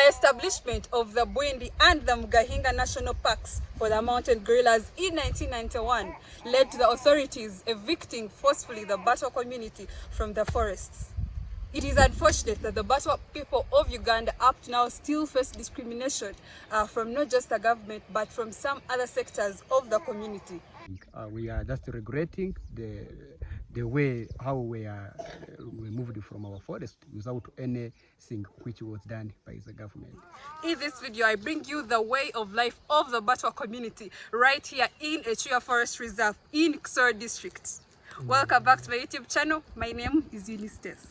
The establishment of the Bwindi and the Mgahinga national parks for the mountain gorillas in 1991 led to the authorities evicting forcefully the Batwa community from the forests. It is unfortunate that the Batwa people of Uganda up to now still face discrimination from not just the government but from some other sectors of the community. We are just regretting the way how we moved from our forest without anything which was done by the government. In this video, I bring you the way of life of the Batwa community right here in Echuya Forest Reserve in Kisoro district. Welcome back to my YouTube channel. My name is Ulysses.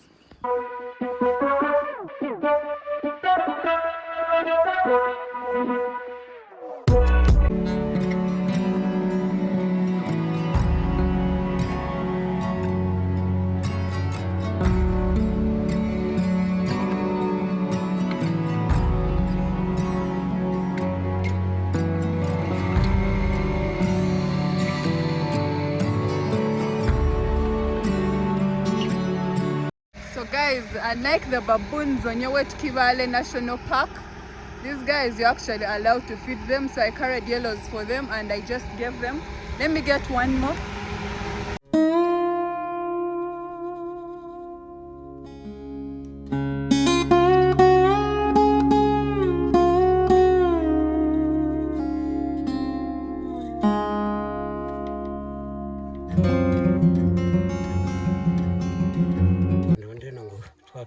So guys, unlike the baboons on your way to Kibale National Park, these guys you're actually allowed to feed them. So I carried yellows for them and I just gave them. Let me get one more.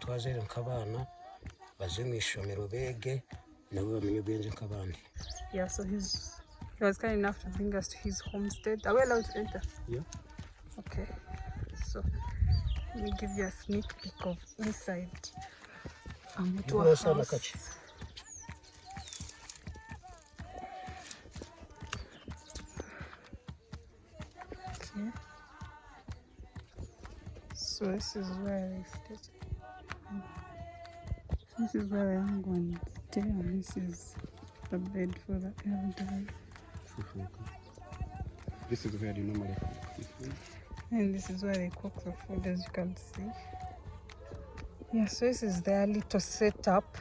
twazere nk'abana baje mu ishomero bege nabo bamenye ubwenge nk'abandi. Yeah, so he was kind enough to bring us to his homestead. Are we allowed to enter? Yeah. Okay, so let me give you a sneak peek of inside to our house. Okay, so this is where I stay. This is where I am going to stay, and this is the bed for the elderly. This is where you normally cook food. And this is where they cook the food, as you can see. Yeah, so this is their little setup.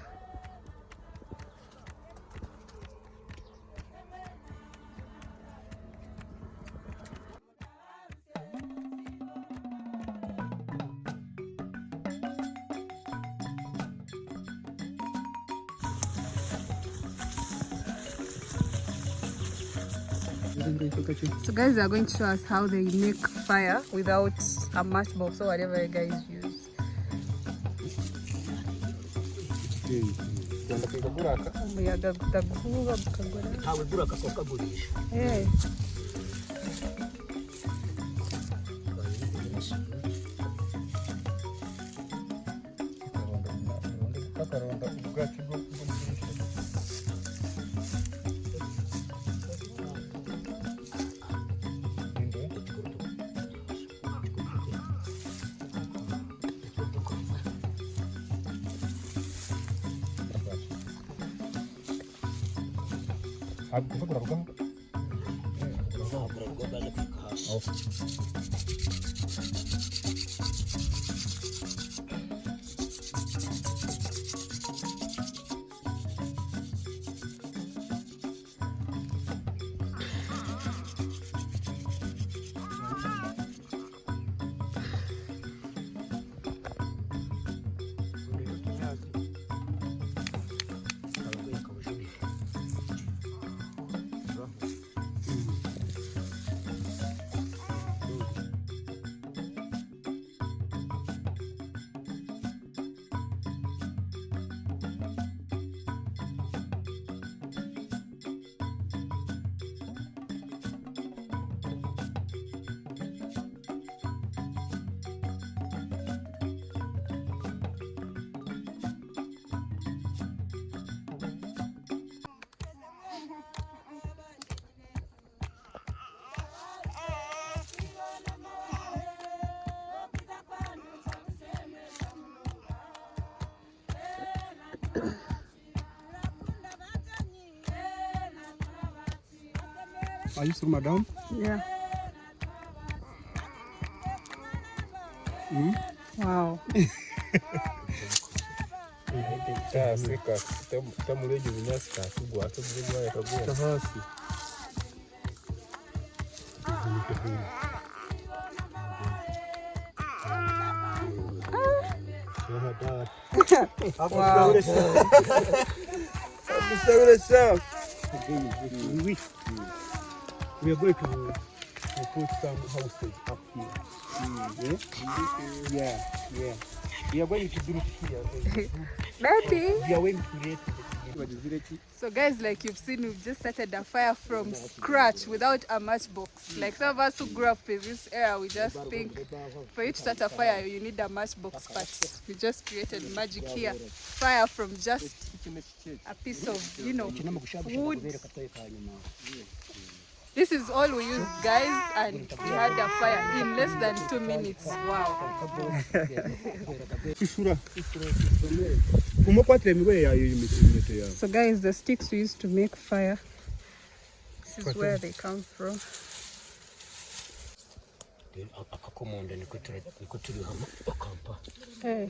So guys are going to show us how they make fire without a matchbox or whatever you guys use. Yeah. Are you still madam? Yeah. Mm? Wow. Wow. We are going to put some houses up here. Yeah. We are going to do it here. Maybe. We are going to create So guys, like you've seen, we've just started a fire from scratch without a matchbox. Like some of us who grew up in this era, we just think for you to start a fire, you need a matchbox, but we just created magic here. Fire from just a piece of, wood. This is all we used, guys, and we had a fire in less than 2 minutes. Wow. So guys, the sticks we used to make fire, this is where they come from. Hey.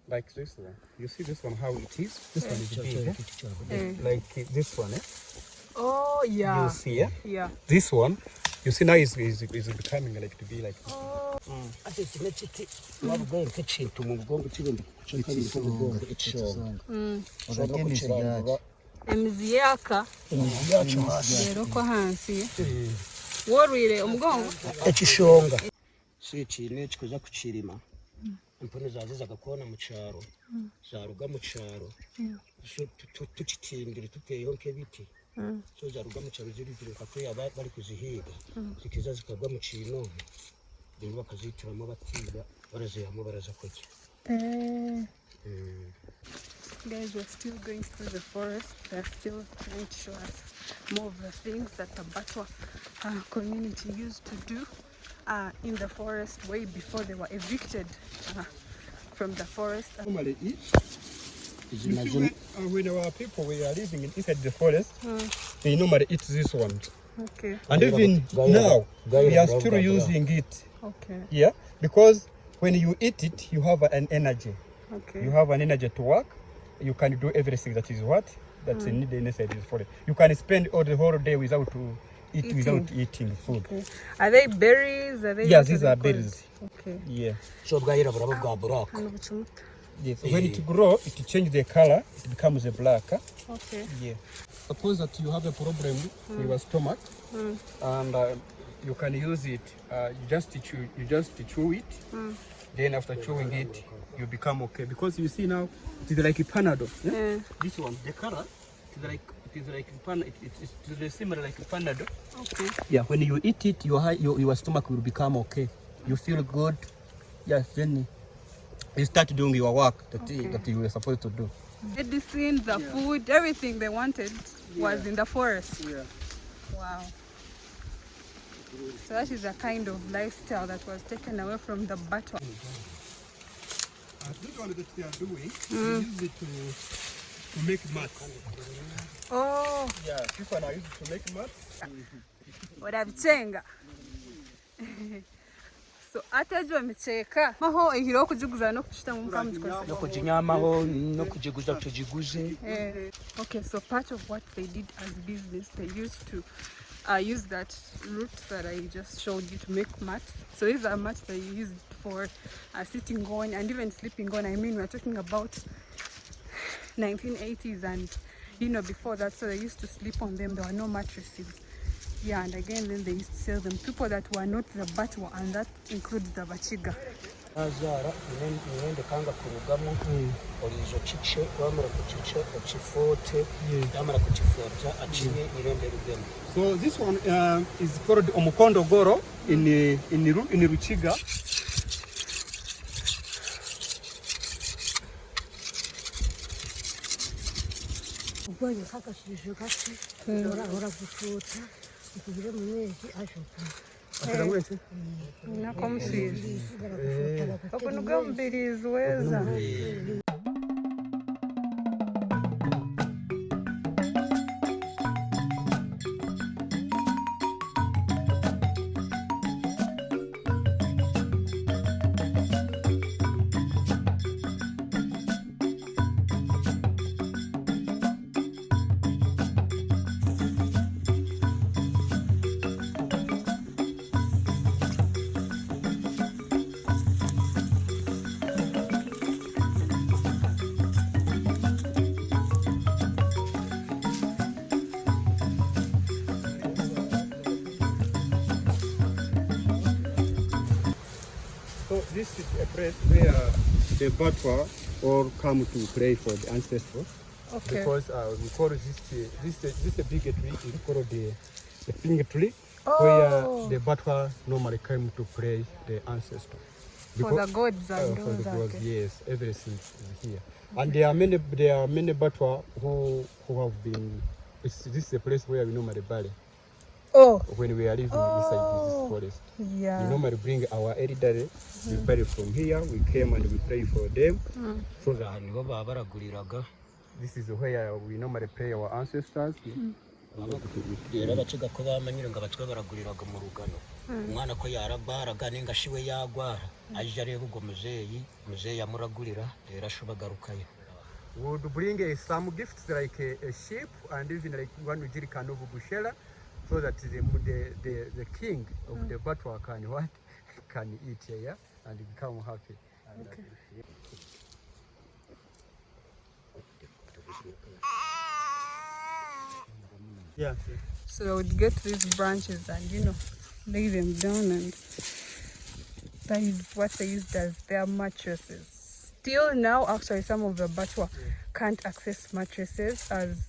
like this one. You see this one, how it is? This one is big, like this one. Oh, yeah. You see, yeah? Yeah. This one, you see now is becoming like to be like this. Emizi yaka rero ko hansi worwire umugongo ekishonga shikine kikoza kuchirima impone zazizaga kubona mu cyaro zaruga mu cyaro tukitindire tuteyeho nk'ibiti so zaruga mu cyaro zirigiruka ko yaba bari kuzihiga zikiza zikagwa mu kino bintu bakazitiramo batiga baraziyamo baraza kujya. Guys, we're still going through the forest. They're still trying to show us more of the things that the Batwa community used to do in the forest way before they were evicted from the forest. Normally, when our people were living inside the forest, they normally eat this one. Okay. And even now, we are still using it. Okay. Yeah, because when you eat it, you have an energy. Okay. You have an energy to work. You can do everything that is what? That's needed inside the forest. You can spend all the whole day without eating food. Okay. Are they berries? Are they? Yeah, these are berries. Okay. Yeah. So Yes. When it grows, it changes the color. It becomes a black. Okay. Yeah. Suppose that you have a problem with your stomach, and you can use it. You just chew it. Then after chewing it, you become okay. Because you see now, it is like a panado. Yeah? This one, the color, it is like it is similar like a panado. Okay. Yeah. When you eat it, your stomach will become okay. You feel good. Yes. Then you start doing your work that you were supposed to do. Medicine, the food, everything they wanted was in the forest. Yeah. Wow. So that is a kind of lifestyle that was taken away from the Batwa. This one that they are doing, they use it to make mats. Oh. Yeah, this one I use it to make mats. Orabichenga. So atajwa micheka maho ihiro kujiguza no kushita mu kamwe twese no kujinyamaho no kujiguza tujiguze. Okay, so part of what they did as business, they used to use that root that I just showed you to make mats. So these are mats that you use for sitting on and even sleeping on. I mean, we're talking about 1980s and before that. So they used to sleep on them. There were no mattresses. Yeah, and again, then they used to sell them. People that were not the Batwa, and that includes the Bachiga. Azara nende kanga kurugamo orizo chiche wamara kuchiche ochifote yamara kuchifota achine irende rugemo. So this one is called Omukondo Goro in Ruchiga. Ubonye kakashije gati ora gufuta ikugire mu mwezi ashoka. Nako musizi. Okuntu gw'omubirizi weza. So this is a place where the Batwa all come to pray for the ancestral. Okay. Because we call this a big tree. We call the pink tree, where the Batwa normally come to pray the ancestor. For the gods and for all the that. gods, yes, everything is here. And there are many Batwa who have been. This is a place where we normally bury. Oh. When we are living inside this forest, Yeah. we normally bring our elderly. We bury from here. We came and we pray for them. So this is where we normally pray our ancestors. rero abakiga ko bamanyira ngo abatwe baraguriraga mu rugano umwana ko yaragwaraga ninga shiwe yagwara aje areba ubwo muzeyi amuragurira rero ashobagarukayo. Would bring some gifts like a sheep and even like one jerrycan of bushera, so that the king of the Batwa can eat here and become happy. Okay. Yeah. So I would get these branches and lay them down, and that is what they used as their mattresses. Still now, actually, some of the Batwa can't access mattresses, as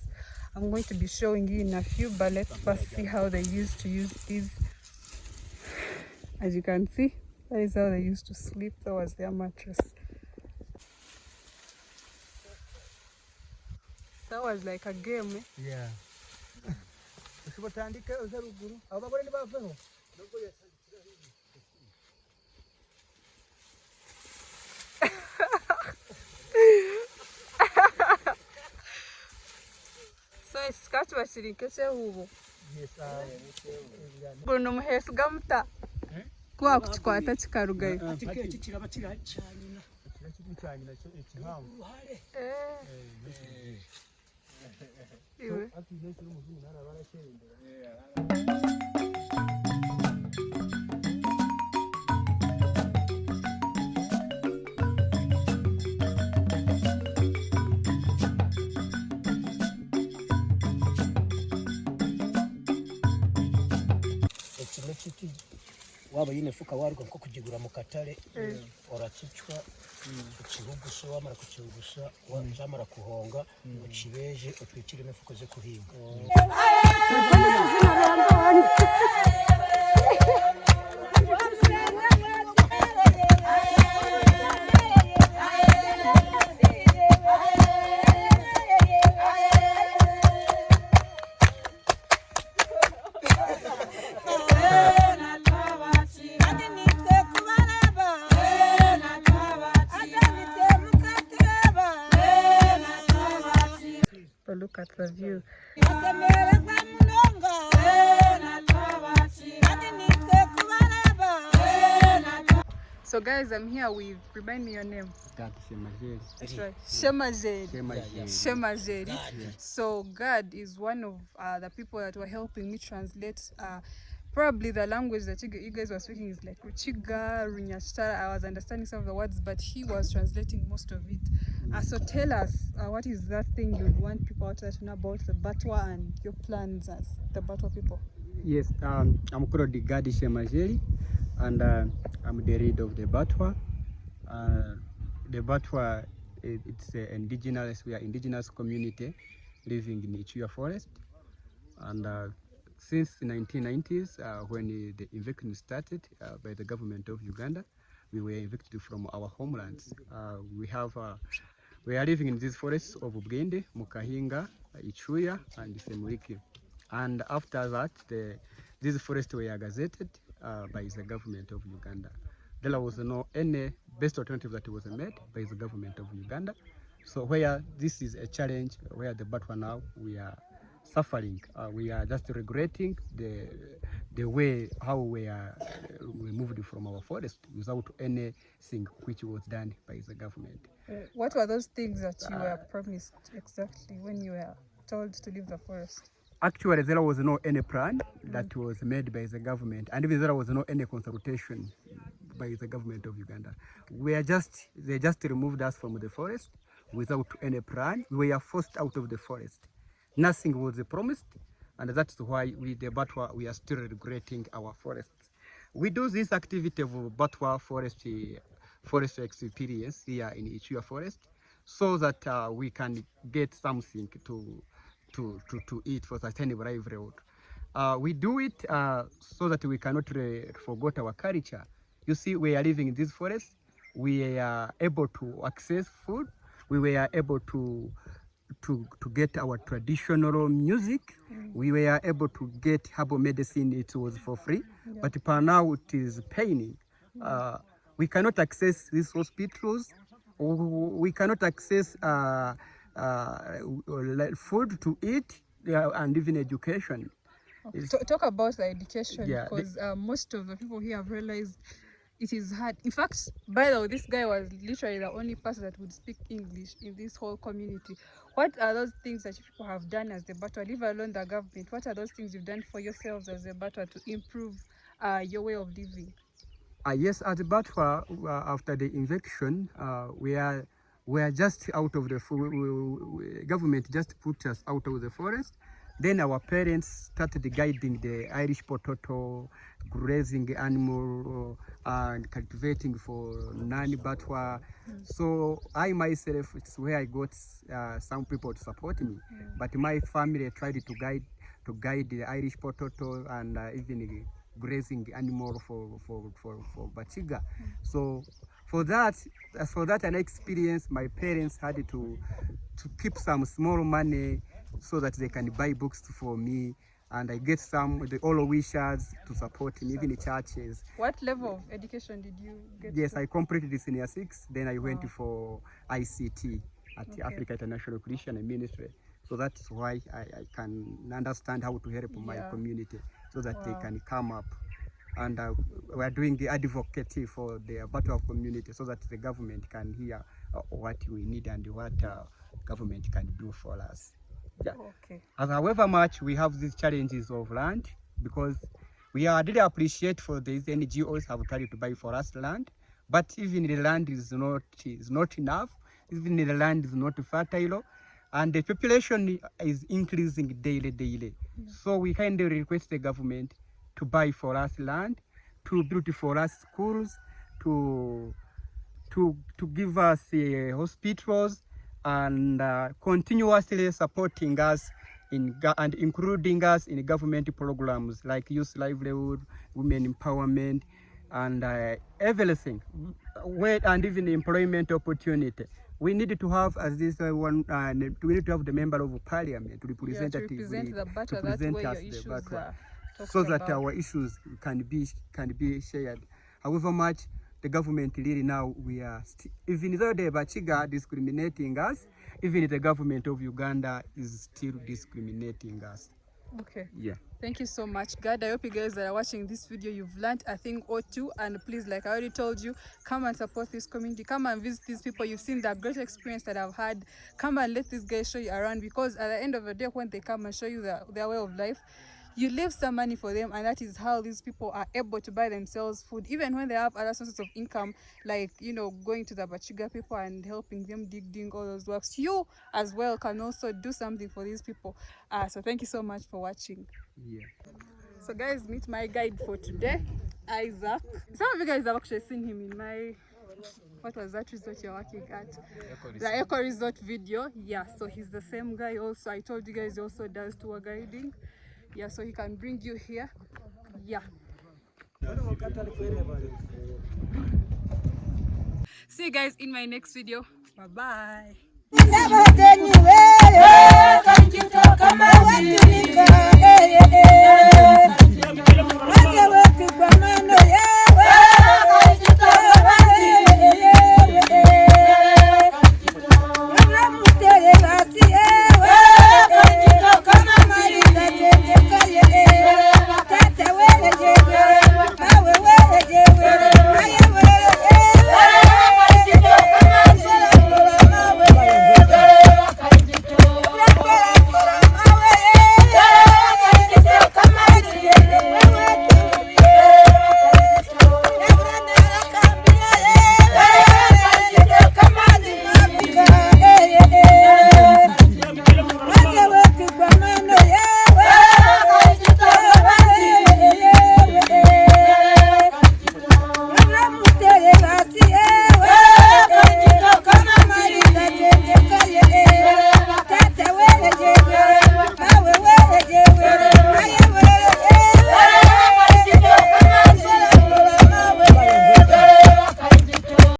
I'm going to be showing you in a few, but let's first see how they used to use these. As you can see, that is how they used to sleep. That was their mattress. That was like a game, eh? Yeah. So it's catch what you can say who. Bruno muhesu gamuta. Kwa kuchikwata chikarugayo. Iwe. Waba yine fuka warwa nko kugigura mu katare orakicwa ukihugusa wamara kukihugusa wamara kuhonga ukibeje utwikire imifuko ze kuhinga. Look at the view. So guys, I'm here with, remind me your name. That's right. Shemajeri. So God is one of the people that were helping me translate probably the language that you guys were speaking is like Ruchiga, Runyashara. I was understanding some of the words, but he was translating most of it. So tell us, what is that thing you want people out there to know about the Batwa and your plans as the Batwa people? Yes, I'm called the Gadi Shemajeri, and I'm the leader of the Batwa. The Batwa, it's we are indigenous community living in Ichuya forest, and since the 1990s, when the eviction started by the government of Uganda, we were evicted from our homelands. We are living in these forests of Bwindi, Mgahinga, Ichuya, and Semuliki. And after that, these forests were gazetted by the government of Uganda. There was no any best alternative that was made by the government of Uganda. So where this is a challenge, where the Batwa now, we are suffering. We are just regretting the way how we are removed from our forest without anything which was done by the government. What were those things that you were promised exactly when you were told to leave the forest? Actually, there was no any plan that was made by the government, and even there was no any consultation by the government of Uganda. They just removed us from the forest without any plan. We were forced out of the forest. Nothing was promised, and that's why we, the Batwa, we are still regretting our forests. we do this activity of Batwa forest experience here in Ichua Forest, so that we can get something to eat for sustainable livelihood. We do it so that we cannot forget our culture. You see, we are living in this forest. We are able to access food. We were able to get our traditional music. We were able to get herbal medicine. It was for free, but per now it is paying. We cannot access these hospitals. We cannot access food to eat and even education. Talk about the education, Yeah, because most of the people here have realized it is hard. In fact, by the way, this guy was literally the only person that would speak English in this whole community. What are those things that you people have done as the Batwa, leave alone the government? What are those things you've done for yourselves as the Batwa to improve your way of living? Yes, at Batwa, after the eviction, we are just out of the government just put us out of the forest. Then our parents started guiding the Irish potato, grazing animal, and cultivating for non-Batwa. So I myself, it's where I got some people to support me. But my family tried to guide the Irish potato and even grazing animal for Bachiga. So for that an experience, my parents had to keep some small money so that they can buy books for me, and I get the all wishers to support me, even the churches. What level of education did you get? Yes, I completed the senior 6, then I went for ICT at the Africa International Christian Ministry. So that's why I can understand how to help my community so that they can come up. And we are doing the advocacy for the Batwa community so that the government can hear what we need and what government can do for us. Yeah. Okay. As however much we have these challenges of land, because we are really appreciate for these NGOs have tried to buy for us land, but even the land is not enough. Even the land is not fertile, and the population is increasing daily. So we kindly request the government to buy for us land, to build for us schools, to give us hospitals, and continuously supporting us and including us in government programs like youth livelihood, women empowerment, and everything, and even employment opportunity. We need to have as this one, we need to have the member of parliament to represent the Batwa, to present us the Batwa, so that our issues can be shared. However much the government really now, we are even though the Bachiga discriminating us, even the government of Uganda is still discriminating us. Okay. Yeah. Thank you so much, God. I hope you guys that are watching this video, you've learned a thing or two. And please, like I already told you, come and support this community. Come and visit these people. You've seen that great experience that I've had. Come and let these guys show you around, because at the end of the day, when they come and show you their way of life, you leave some money for them, and that is how these people are able to buy themselves food, even when they have other sources of income, like, you know, going to the Bachiga people and helping them doing all those works. You as well can also do something for these people. So thank you so much for watching. Yeah. So guys, meet my guide for today, Isaac. Some of you guys have actually seen him in my, what was that resort you're working at? The Eco Resort video. Yeah, so he's the same guy also. I told you guys he also does tour guiding. Yeah, so he can bring you here. Yeah. See you guys in my next video. Bye bye.